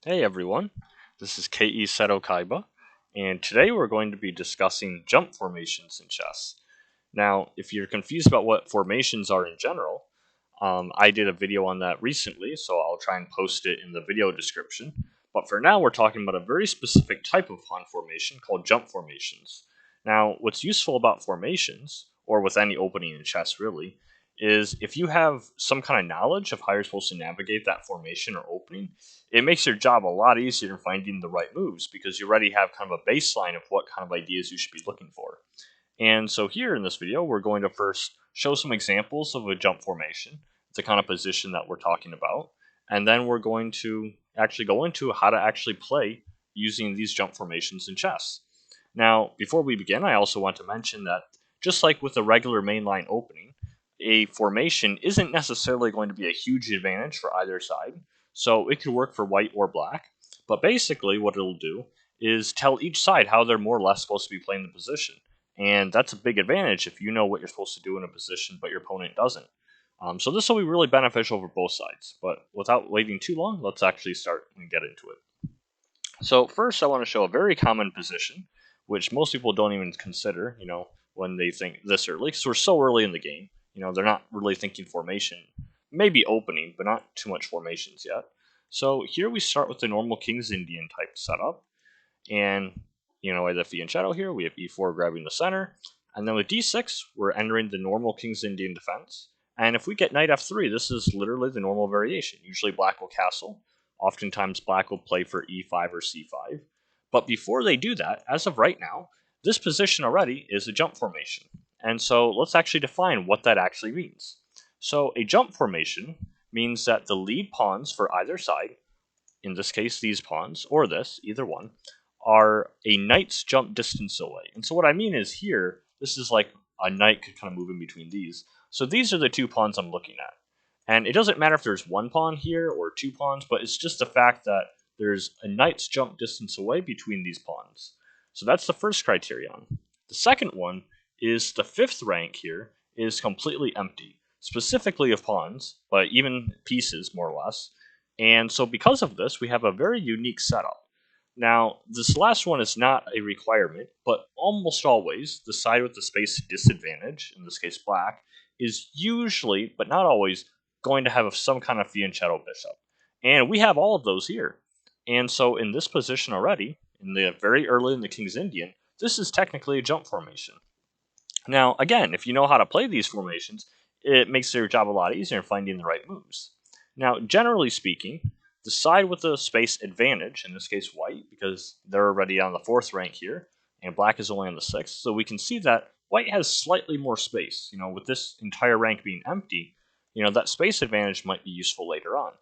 Hey everyone, this is Kei Seto Kaiba, and today we're going to be discussing jump formations in chess. Now, if you're confused about what formations are in general, I did a video on that recently, so I'll try and post it in the video description. But for now, we're talking about a very specific type of pawn formation called jump formations. Now, what's useful about formations, or with any opening in chess really, is if you have some kind of knowledge of how you're supposed to navigate that formation or opening, it makes your job a lot easier in finding the right moves because you already have kind of a baseline of what kind of ideas you should be looking for. And so here in this video, we're going to first show some examples of a jump formation, the kind of position that we're talking about, and then we're going to actually go into how to actually play using these jump formations in chess. Now, before we begin, I also want to mention that just like with a regular mainline opening, a formation isn't necessarily going to be a huge advantage for either side, so it could work for white or black, but basically what it'll do is tell each side how they're more or less supposed to be playing the position. And that's a big advantage if you know what you're supposed to do in a position, but your opponent doesn't. So this will be really beneficial for both sides. But without waiting too long, let's actually start and get into it. So first, I want to show a very common position, which most people don't even consider, when they think this early, because we're so early in the game. They're not really thinking formation. Maybe opening, but not too much formations yet. So here we start with the normal King's Indian type setup. And with the fianchetto here, we have e4 grabbing the center. And then with d6, we're entering the normal King's Indian defense. And if we get knight f3, this is literally the normal variation. Usually black will castle. Oftentimes black will play for e5 or c5. But before they do that, as of right now, this position already is a jump formation. And so let's actually define what that actually means. So a jump formation means that the lead pawns for either side, in this case these pawns, or this, either one, are a knight's jump distance away. And so what I mean is here, this is like a knight could kind of move in between these. So these are the two pawns I'm looking at. And it doesn't matter if there's one pawn here or two pawns, but it's just the fact that there's a knight's jump distance away between these pawns. So that's the first criterion. The second one is the fifth rank here is completely empty, specifically of pawns, but even pieces more or less. And so because of this, we have a very unique setup. Now, this last one is not a requirement, but almost always the side with the space disadvantage, in this case black, is usually, but not always, going to have some kind of fianchetto bishop. And we have all of those here. And so in this position already, in the very early in the King's Indian, this is technically a jump formation. Now, again, if you know how to play these formations, it makes your job a lot easier in finding the right moves. Now, generally speaking, the side with the space advantage, in this case white, because they're already on the fourth rank here, and black is only on the sixth, so we can see that white has slightly more space. With this entire rank being empty, that space advantage might be useful later on.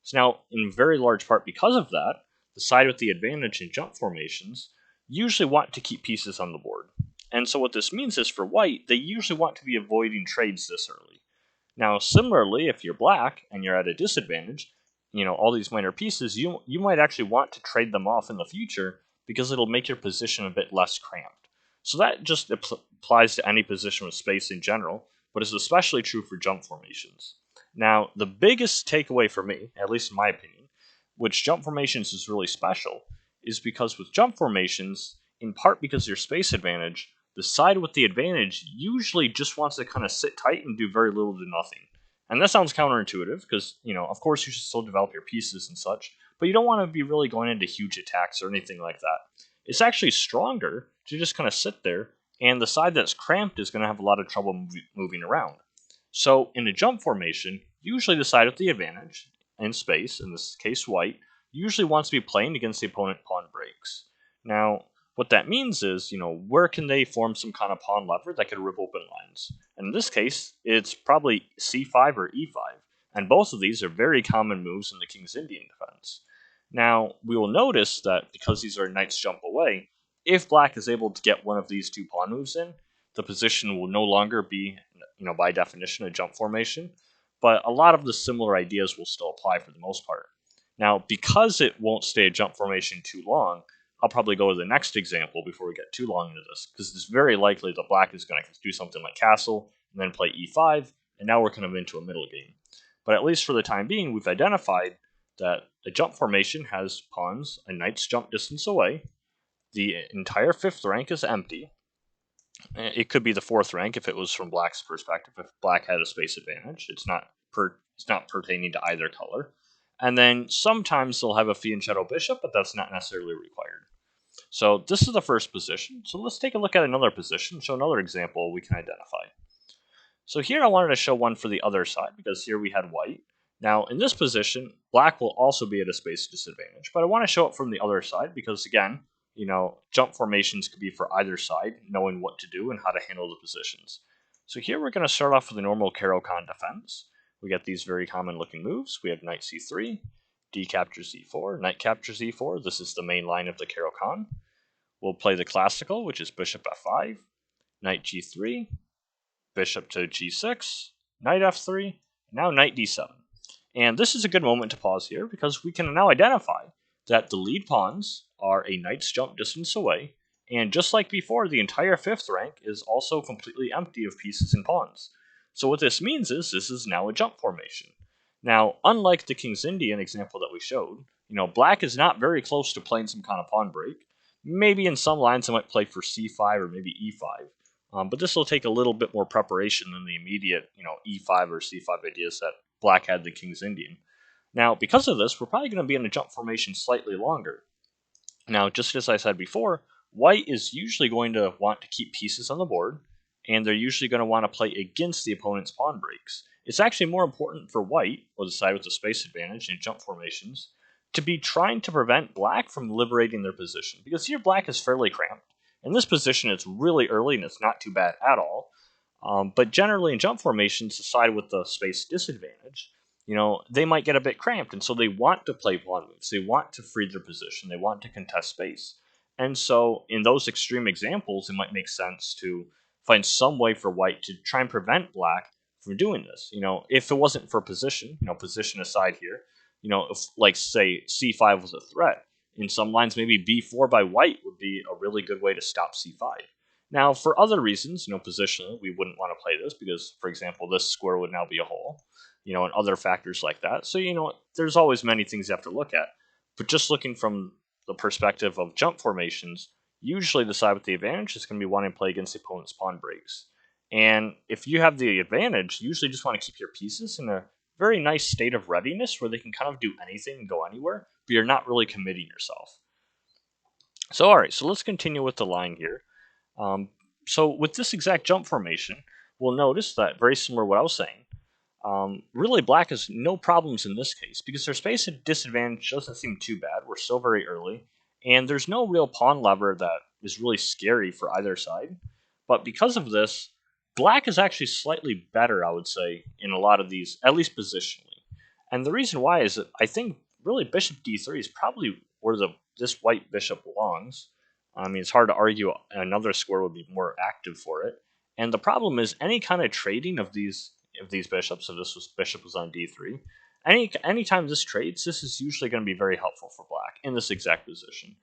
So now, in very large part because of that, the side with the advantage in jump formations usually want to keep pieces on the board. And so what this means is for white, they usually want to be avoiding trades this early. Now, similarly, if you're black and you're at a disadvantage, all these minor pieces, you might actually want to trade them off in the future because it'll make your position a bit less cramped. So that just applies to any position with space in general, but is especially true for jump formations. Now, the biggest takeaway for me, at least in my opinion, which jump formations is really special, is because with jump formations, in part because of your space advantage, the side with the advantage usually just wants to kind of sit tight and do very little to nothing. And that sounds counterintuitive because, of course you should still develop your pieces and such, but you don't want to be really going into huge attacks or anything like that. It's actually stronger to just kind of sit there, and the side that's cramped is going to have a lot of trouble moving around. So in a jump formation, usually the side with the advantage, in space, in this case white, usually wants to be playing against the opponent pawn breaks. Now, what that means is, where can they form some kind of pawn lever that could rip open lines? And in this case, it's probably c5 or e5, and both of these are very common moves in the King's Indian defense. Now, we will notice that because these are knight's jump away, if black is able to get one of these two pawn moves in, the position will no longer be, by definition, a jump formation, but a lot of the similar ideas will still apply for the most part. Now, because it won't stay a jump formation too long, I'll probably go to the next example before we get too long into this, because it's very likely that black is going to do something like castle, and then play e5, and now we're kind of into a middle game. But at least for the time being, we've identified that the jump formation has pawns a knight's jump distance away. The entire 5th rank is empty. It could be the 4th rank if it was from black's perspective. If black had a space advantage, it's not pertaining to either color. And then sometimes they'll have a fianchetto bishop, but that's not necessarily required. So this is the first position. So let's take a look at another position, show another example we can identify. So here I wanted to show one for the other side, because here we had white. Now in this position, black will also be at a space disadvantage, but I want to show it from the other side because, again, jump formations could be for either side, knowing what to do and how to handle the positions. So here we're going to start off with a normal Caro-Kann defense. We get these very common looking moves. We have knight c3, d captures e4, knight captures e4. This is the main line of the Caro-Kann. We'll play the classical, which is bishop f5, knight g3, bishop to g6, knight f3, now knight d7. And this is a good moment to pause here because we can now identify that the lead pawns are a knight's jump distance away, and just like before, the entire 5th rank is also completely empty of pieces and pawns. So what this means is this is now a jump formation. Now, unlike the King's Indian example that we showed, black is not very close to playing some kind of pawn break. Maybe in some lines I might play for c5 or maybe e5. But this will take a little bit more preparation than the immediate, e5 or c5 ideas that black had the King's Indian. Now, because of this, we're probably going to be in a jump formation slightly longer. Now, just as I said before, white is usually going to want to keep pieces on the board, and they're usually going to want to play against the opponent's pawn breaks. It's actually more important for white, or the side with the space advantage in jump formations, to be trying to prevent black from liberating their position, because here black is fairly cramped. In this position, it's really early and it's not too bad at all. But generally in jump formations, the side with the space disadvantage, they might get a bit cramped, and so they want to play pawn moves. They want to free their position. They want to contest space. And so in those extreme examples, it might make sense to find some way for white to try and prevent black from doing this. If it wasn't for position, position aside here, if, like, say, c5 was a threat, in some lines, maybe b4 by white would be a really good way to stop c5. Now, for other reasons, positionally, we wouldn't want to play this because, for example, this square would now be a hole, and other factors like that. So, there's always many things you have to look at. But just looking from the perspective of jump formations, usually the side with the advantage is going to be wanting to play against the opponent's pawn breaks. And if you have the advantage, you usually just want to keep your pieces in a very nice state of readiness where they can kind of do anything and go anywhere, but you're not really committing yourself. So, alright, so let's continue with the line here. So with this exact jump formation, we'll notice that, very similar to what I was saying, really black has no problems in this case because their space disadvantage doesn't seem too bad. We're still very early, and there's no real pawn lever that is really scary for either side. But because of this, black is actually slightly better, I would say, in a lot of these, at least positionally. And the reason why is that I think really bishop d3 is probably where this white bishop belongs. I mean, it's hard to argue another square would be more active for it. And the problem is any kind of trading of these bishops, if this bishop was on d3, anytime this trades, this is usually going to be very helpful for black in this exact position.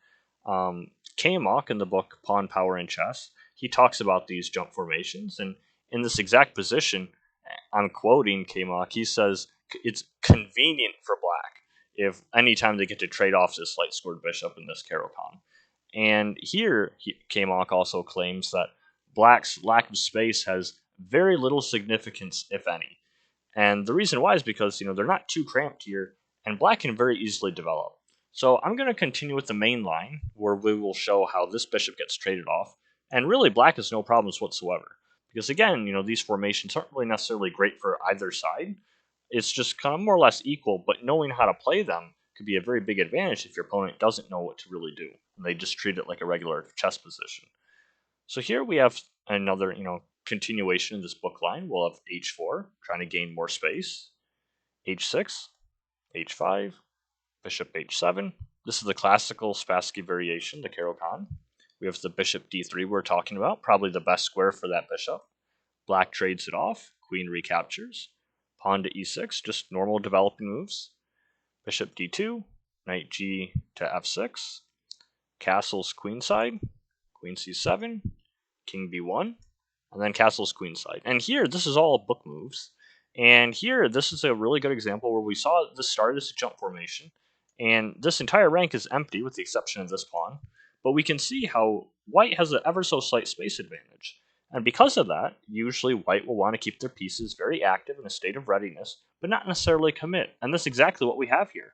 K-Mach in the book Pawn Power in Chess, he talks about these jump formations, and in this exact position, I'm quoting K-Mach, he says it's convenient for black if anytime they get to trade off this light scored bishop in this Caro-Kann. And here, K-Mach also claims that black's lack of space has very little significance, if any. And the reason why is because, they're not too cramped here, and black can very easily develop. So I'm going to continue with the main line, where we will show how this bishop gets traded off. And really, black has no problems whatsoever. Because again, these formations aren't really necessarily great for either side. It's just kind of more or less equal, but knowing how to play them could be a very big advantage if your opponent doesn't know what to really do, and they just treat it like a regular chess position. So here we have another, continuation of this book line. We'll have h4, trying to gain more space, h6, h5, bishop h7. This is the classical Spassky variation, the Caro-Kann. We have the bishop d3 we're talking about, probably the best square for that bishop. Black trades it off, queen recaptures, pawn to e6, just normal developing moves. Bishop d2, knight g to f6, castles queenside, queen c7, king b1, and then castles queenside. And here, this is all book moves. And here, this is a really good example where we saw the start as a jump formation, and this entire rank is empty with the exception of this pawn. But we can see how white has an ever so slight space advantage. And because of that, usually white will want to keep their pieces very active in a state of readiness, but not necessarily commit. And that's exactly what we have here.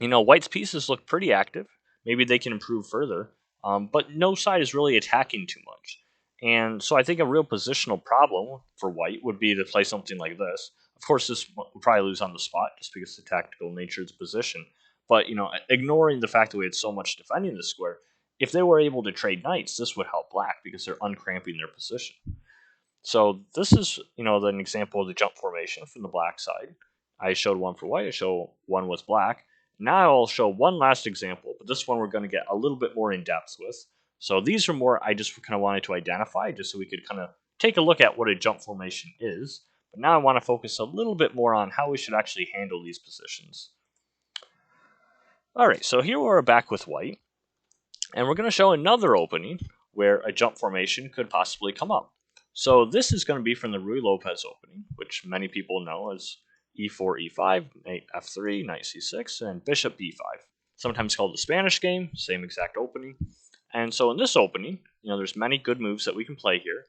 White's pieces look pretty active. Maybe they can improve further, but no side is really attacking too much. And so I think a real positional problem for white would be to play something like this. Of course, this would probably lose on the spot just because of the tactical nature of the position. But, ignoring the fact that we had so much defending the square, if they were able to trade knights, this would help black because they're uncramping their position. So this is, an example of the jump formation from the black side. I showed one for white, I show one with black. Now I'll show one last example, but this one we're going to get a little bit more in depth with. So these are more I just kind of wanted to identify just so we could kind of take a look at what a jump formation is. But now I want to focus a little bit more on how we should actually handle these positions. Alright, so here we're back with white, and we're going to show another opening where a jump formation could possibly come up. So this is going to be from the Ruy Lopez opening, which many people know as e4, e5, knight f3, knight c6, and bishop b5. Sometimes called the Spanish game, same exact opening. And so in this opening, there's many good moves that we can play here.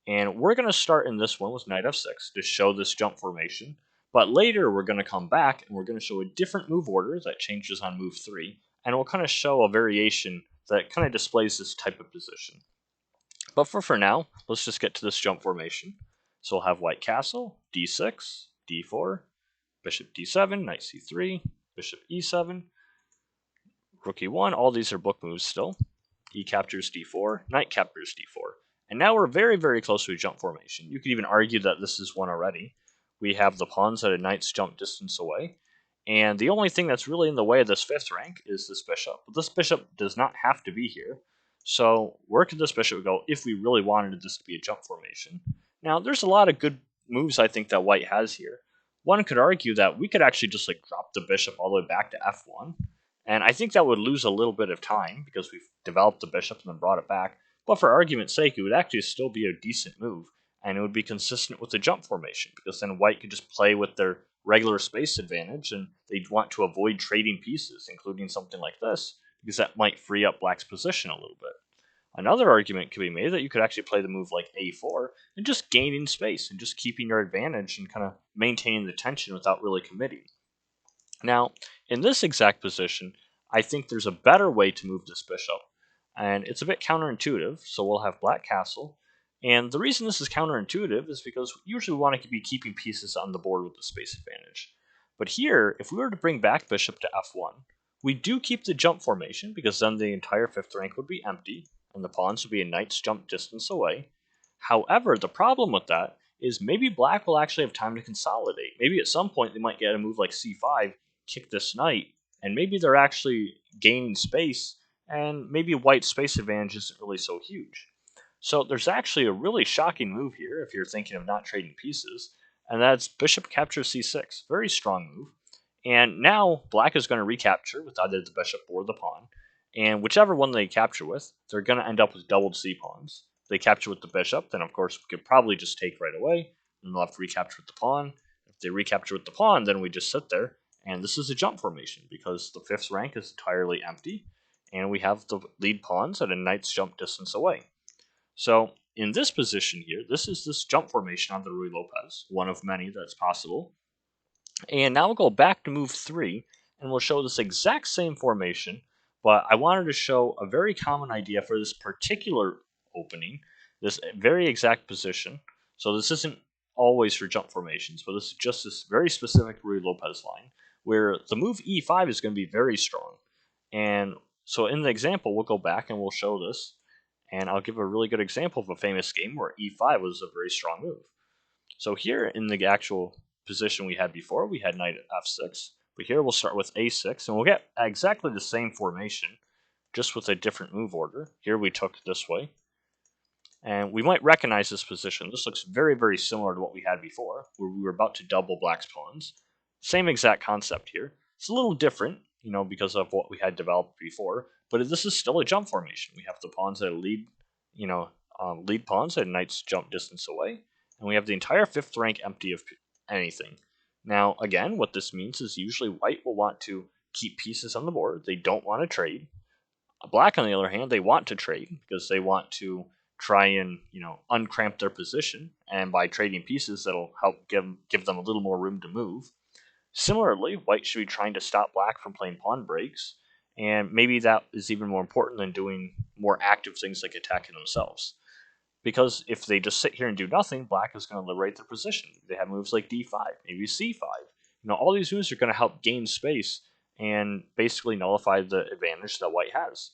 And we're going to start in this one with knight f6 to show this jump formation. But later we're going to come back and we're going to show a different move order that changes on move 3. And we'll kind of show a variation that kind of displays this type of position. But for now, let's just get to this jump formation. So we'll have white castle, d6, d4, bishop d7, knight c3, bishop e7, rook e1. All these are book moves still. E captures d4, knight captures d4. And now we're very, very close to a jump formation. You could even argue that this is one already. We have the pawns at a knight's jump distance away. And the only thing that's really in the way of this fifth rank is this bishop. But this bishop does not have to be here. So where could this bishop go if we really wanted this to be a jump formation? Now, there's a lot of good moves I think that white has here. One could argue that we could actually just drop the bishop all the way back to f1. And I think that would lose a little bit of time because we've developed the bishop and then brought it back. But for argument's sake, it would actually still be a decent move. And it would be consistent with the jump formation because then white could just play with their regular space advantage and they'd want to avoid trading pieces, including something like this, because that might free up black's position a little bit. Another argument could be made that you could actually play the move like a4 and just gaining space and just keeping your advantage and kind of maintaining the tension without really committing. Now, in this exact position, I think there's a better way to move this bishop, and it's a bit counterintuitive, so we'll have black castle. And the reason this is counterintuitive is because usually we want to be keeping pieces on the board with the space advantage. But here, if we were to bring back bishop to f1, we do keep the jump formation because then the entire fifth rank would be empty, and the pawns would be a knight's jump distance away. However, the problem with that is maybe black will actually have time to consolidate. Maybe at some point they might get a move like c5, kick this knight, and maybe they're actually gaining space, and maybe white's space advantage isn't really so huge. So there's actually a really shocking move here if you're thinking of not trading pieces, and that's bishop captures c6. Very strong move. And now black is going to recapture with either the bishop or the pawn, and whichever one they capture with, they're going to end up with doubled c-pawns. If they capture with the bishop, then of course we could probably just take right away, and they'll have to recapture with the pawn. If they recapture with the pawn, then we just sit there, and this is a jump formation because the fifth rank is entirely empty, and we have the lead pawns at a knight's jump distance away. So in this position here, this is this jump formation on the Ruy Lopez, one of many that's possible. And now we'll go back to move 3, and we'll show this exact same formation, but I wanted to show a very common idea for this particular opening, this very exact position. So this isn't always for jump formations, but this is just this very specific Ruy Lopez line, where the move e5 is going to be very strong. And so in the example, we'll go back and we'll show this, and I'll give a really good example of a famous game where e5 was a very strong move. So here in the actual position we had before, we had knight at f6, but here we'll start with a6, and we'll get exactly the same formation, just with a different move order. Here we took this way, and we might recognize this position. This looks very, very similar to what we had before, where we were about to double black's pawns. Same exact concept here. It's a little different, because of what we had developed before, but this is still a jump formation. We have the pawns that lead, lead pawns at a knight's jump distance away, and we have the entire fifth rank empty of anything. Now, again, what this means is usually white will want to keep pieces on the board. They don't want to trade. Black, on the other hand, they want to trade because they want to try and uncramp their position, and by trading pieces, that'll help give them a little more room to move. Similarly, white should be trying to stop black from playing pawn breaks, and maybe that is even more important than doing more active things like attacking themselves. Because if they just sit here and do nothing, black is going to liberate their position. They have moves like d5, maybe c5. All these moves are going to help gain space and basically nullify the advantage that white has.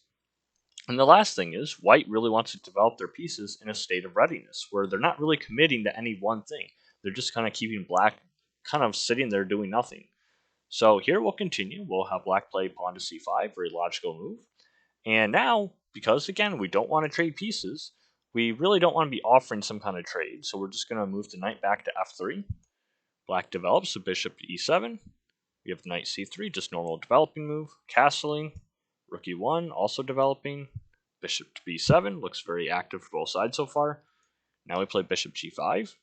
And the last thing is, white really wants to develop their pieces in a state of readiness, where they're not really committing to any one thing. They're just kind of keeping black kind of sitting there doing nothing. So here we'll continue. We'll have black play pawn to c5, very logical move. And now, because again, we don't want to trade pieces, we really don't want to be offering some kind of trade, so we're just going to move the knight back to f3. Black develops the bishop to e7. We have knight c3, just normal developing move. Castling, rook e1, also developing. Bishop to b7, looks very active for both sides so far. Now we play bishop g5.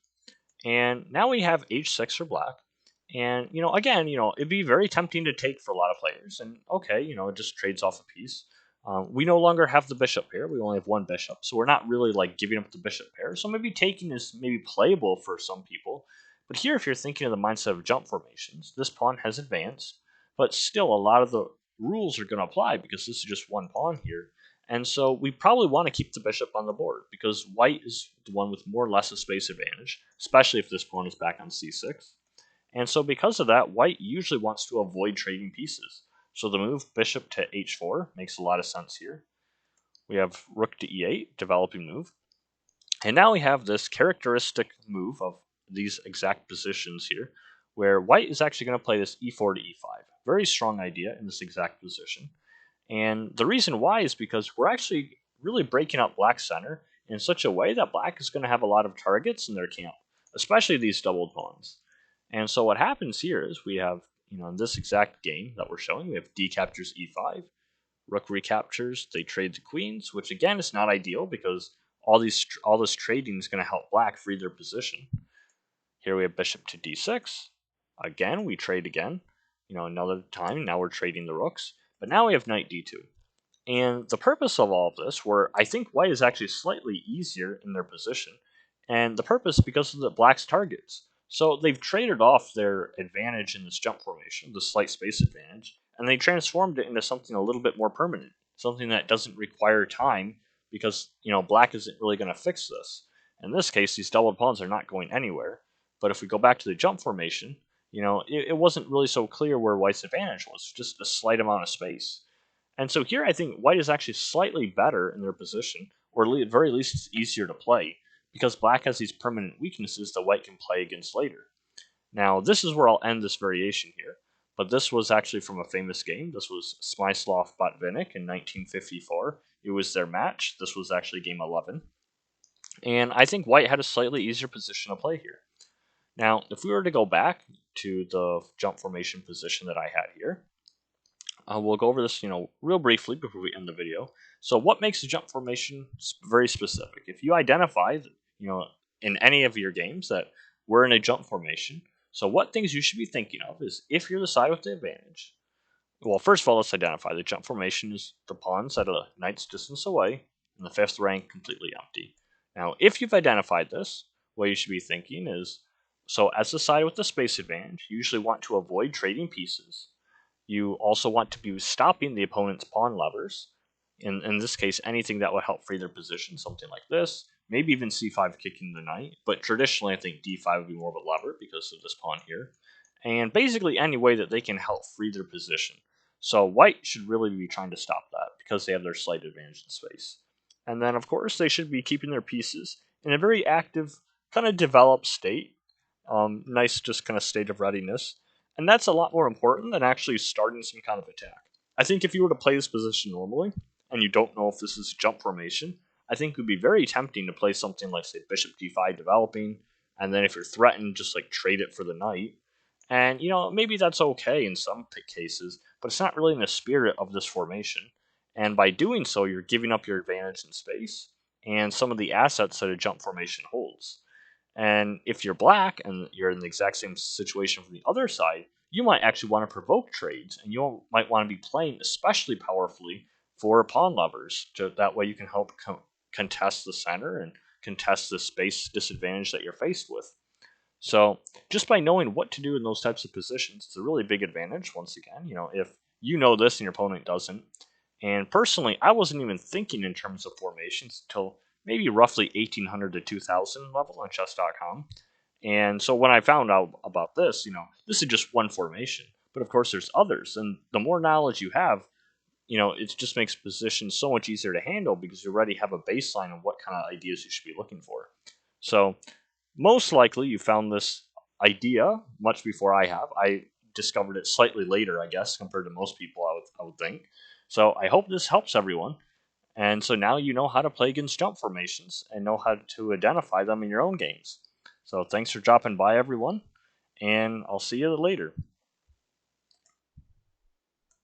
And now we have h6 for black. And, again, it'd be very tempting to take for a lot of players. And, okay, it just trades off a piece. We no longer have the bishop here. We only have one bishop. So we're not really, giving up the bishop pair. So maybe taking is maybe playable for some people. But here, if you're thinking of the mindset of jump formations, this pawn has advanced. But still, a lot of the rules are going to apply because this is just one pawn here. And so we probably want to keep the bishop on the board because white is the one with more or less a space advantage, especially if this pawn is back on c6. And so because of that, white usually wants to avoid trading pieces. So the move bishop to h4 makes a lot of sense here. We have rook to e8, developing move. And now we have this characteristic move of these exact positions here, where white is actually going to play this e4 to e5. Very strong idea in this exact position. And the reason why is because we're actually really breaking up black's center in such a way that black is going to have a lot of targets in their camp, especially these doubled pawns. And so what happens here is we have, in this exact game that we're showing, we have d captures e5, rook recaptures, they trade the queens, which again is not ideal because all this trading is going to help black free their position. Here we have bishop to d6. Again, we trade again. Another time, now we're trading the rooks. But now we have knight d2. And the purpose of all of this, where I think white is actually slightly easier in their position, and the purpose because of the black's targets. So they've traded off their advantage in this jump formation, the slight space advantage, and they transformed it into something a little bit more permanent, something that doesn't require time because, black isn't really going to fix this. In this case, these doubled pawns are not going anywhere. But if we go back to the jump formation, it wasn't really so clear where white's advantage was, just a slight amount of space. And so here I think white is actually slightly better in their position, or at very least it's easier to play, because black has these permanent weaknesses that white can play against later. Now this is where I'll end this variation here, but this was actually from a famous game. This was Smyslov Botvinnik in 1954. It was their match. This was actually game 11. And I think white had a slightly easier position to play here. Now, if we were to go back to the jump formation position that I had here, we'll go over this, real briefly before we end the video. So what makes a jump formation very specific? If you identify, in any of your games that we're in a jump formation, so what things you should be thinking of is if you're the side with the advantage. Well, first of all, let's identify the jump formation is the pawns at a knight's distance away, and the fifth rank completely empty. Now, if you've identified this, what you should be thinking is, so as the side with the space advantage, you usually want to avoid trading pieces. You also want to be stopping the opponent's pawn levers. In this case, anything that would help free their position, something like this. Maybe even c5 kicking the knight, but traditionally I think d5 would be more of a lever because of this pawn here. And basically any way that they can help free their position. So white should really be trying to stop that because they have their slight advantage in space. And then of course they should be keeping their pieces in a very active, kind of developed state. Nice just kind of state of readiness. And that's a lot more important than actually starting some kind of attack. I think if you were to play this position normally, and you don't know if this is jump formation, I think it would be very tempting to play something like, say, bishop d5 developing, and then if you're threatened, just trade it for the knight. And, maybe that's okay in some cases, but it's not really in the spirit of this formation. And by doing so, you're giving up your advantage in space, and some of the assets that a jump formation holds. And if you're black and you're in the exact same situation from the other side, you might actually want to provoke trades, and you might want to be playing especially powerfully for pawn levers. That way you can help contest the center and contest the space disadvantage that you're faced with. So just by knowing what to do in those types of positions, it's a really big advantage. Once again, if you know this and your opponent doesn't. And personally, I wasn't even thinking in terms of formations until maybe roughly 1800 to 2000 level on chess.com. And so when I found out about this, this is just one formation. But of course, there's others. And the more knowledge you have, it just makes positions so much easier to handle because you already have a baseline of what kind of ideas you should be looking for. So most likely you found this idea much before I have. I discovered it slightly later, I guess, compared to most people, I would think. So I hope this helps everyone. And so now you know how to play against jump formations and know how to identify them in your own games. So thanks for dropping by, everyone, and I'll see you later.